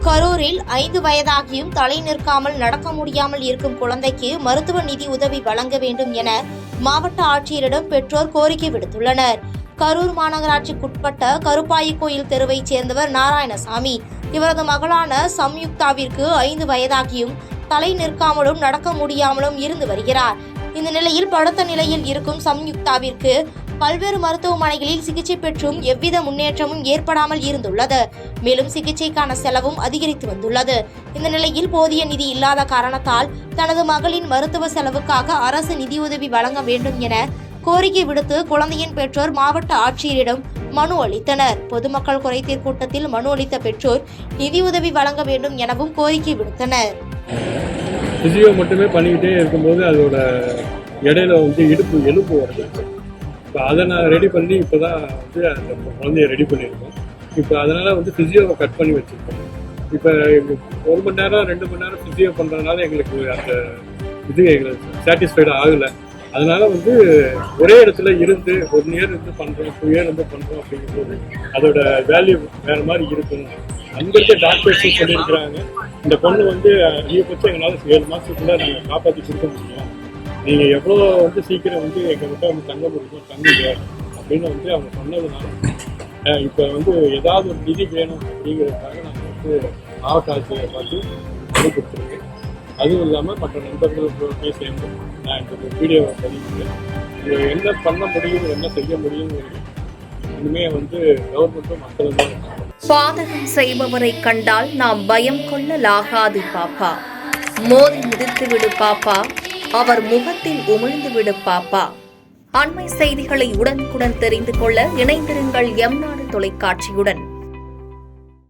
கரூரில் 5 வயதாகியும் தலை நிற்காமல் நடக்க முடியாமல் இருக்கும் குழந்தைக்கு மருத்துவ நிதி உதவி வழங்க வேண்டும் என மாவட்ட ஆட்சியரிடம் பெற்றோர் கோரிக்கை விடுத்துள்ளனர். கரூர் மாநகராட்சிக்குட்பட்ட கருப்பாயி கோயில் தெருவைச் சேர்ந்தவர் நாராயணசாமி. இவரது மகளான சம்யுக்தாவிற்கு 5 வயதாகியும் தலை நிற்காமலும் நடக்க முடியாமலும் இருந்து வருகிறார். இந்த நிலையில் படுத்த நிலையில் இருக்கும் சம்யுக்தாவிற்கு பல்வேறு மருத்துவமனைகளில் சிகிச்சை பெற்றும் எவ்வித முன்னேற்றமும் ஏற்படாமல் இருந்துள்ளது. மேலும் சிகிச்சைக்கான செலவும் அதிகரித்து வந்துள்ளது. இந்த நிலையில் போதிய நிதி இல்லாத காரணத்தால் தனது மகளின் மருத்துவ செலவுக்காக அரசு நிதியுதவி வழங்க வேண்டும் என கோரிக்கை விடுத்து குழந்தையின் பெற்றோர் மாவட்ட ஆட்சியரிடம் மனு அளித்தனர். பொதுமக்கள் குறைதீர் கூட்டத்தில் மனு அளித்த பெற்றோர் நிதியுதவி வழங்க வேண்டும் எனவும் கோரிக்கை விடுத்தனர். பிசியோ மட்டுமே பண்ணிக்கிட்டே இருக்கும்போது அதோட இடையில எலும்பு வருது. இப்போ அதை நான் ரெடி பண்ணி இப்போ தான் அந்த குழந்தைய ரெடி பண்ணியிருக்கோம். இப்போ அதனால் பிசியோவை கட் பண்ணி வச்சுருக்கோம். இப்போ 1 மணி நேரம் 2 மணி நேரம் பிசியோ பண்ணுறதுனால எங்களுக்கு அந்த எங்களுக்கு சாட்டிஸ்ஃபைடாக ஆகலை. அதனால் ஒரே இடத்துல இருந்து 1 இயர் இருந்து பண்ணுறோம், 2 இயர் இருந்து பண்ணுறோம் அப்படிங்கும்போது அதோட வேல்யூ வேறு மாதிரி இருக்கணும். அங்கிருக்க டாக்டர்ஸும் சொல்லியிருக்கிறாங்க, இந்த பொண்ணு அதிகபட்சம் எங்களால் 7 மாதத்துக்குள்ளே நாங்கள் காப்பாற்றி கொடுக்க முடியும். நீங்கள் எவ்வளோ சீக்கிரம் எங்கள்கிட்ட தங்க முடியுமோ தங்குங்க அப்படின்னு அவங்க சொன்னதுனால இப்போ ஏதாவது ஒரு நிதி வேணும் அப்படிங்கிறதுக்காக நாங்கள் மாவட்ட ஆட்சியரை பார்த்து மனு கொடுத்துருக்கேன். அதுவும் இல்லாமல் மற்ற நண்பர்களுக்கு சேர்ந்து நான் இந்த வீடியோவை பதிவுக்கிறேன். என்ன பண்ண முடியும், என்ன செய்ய முடியுங்கிறது இனிமேல் கவர்மெண்ட்டும் மக்களும் தான். பாதகம் செய்பவரை கண்டால் நாம் பயம் கொள்ளலாகாது பாப்பா. மோதி மிதித்து விடு பாப்பா, அவர் முகத்தில் உமிழ்ந்து விடு பாப்பா. அண்மை செய்திகளை உடனுக்குடன் தெரிந்து கொள்ள இணைந்திருங்கள் எம் நாடு தொலைக்காட்சியுடன்.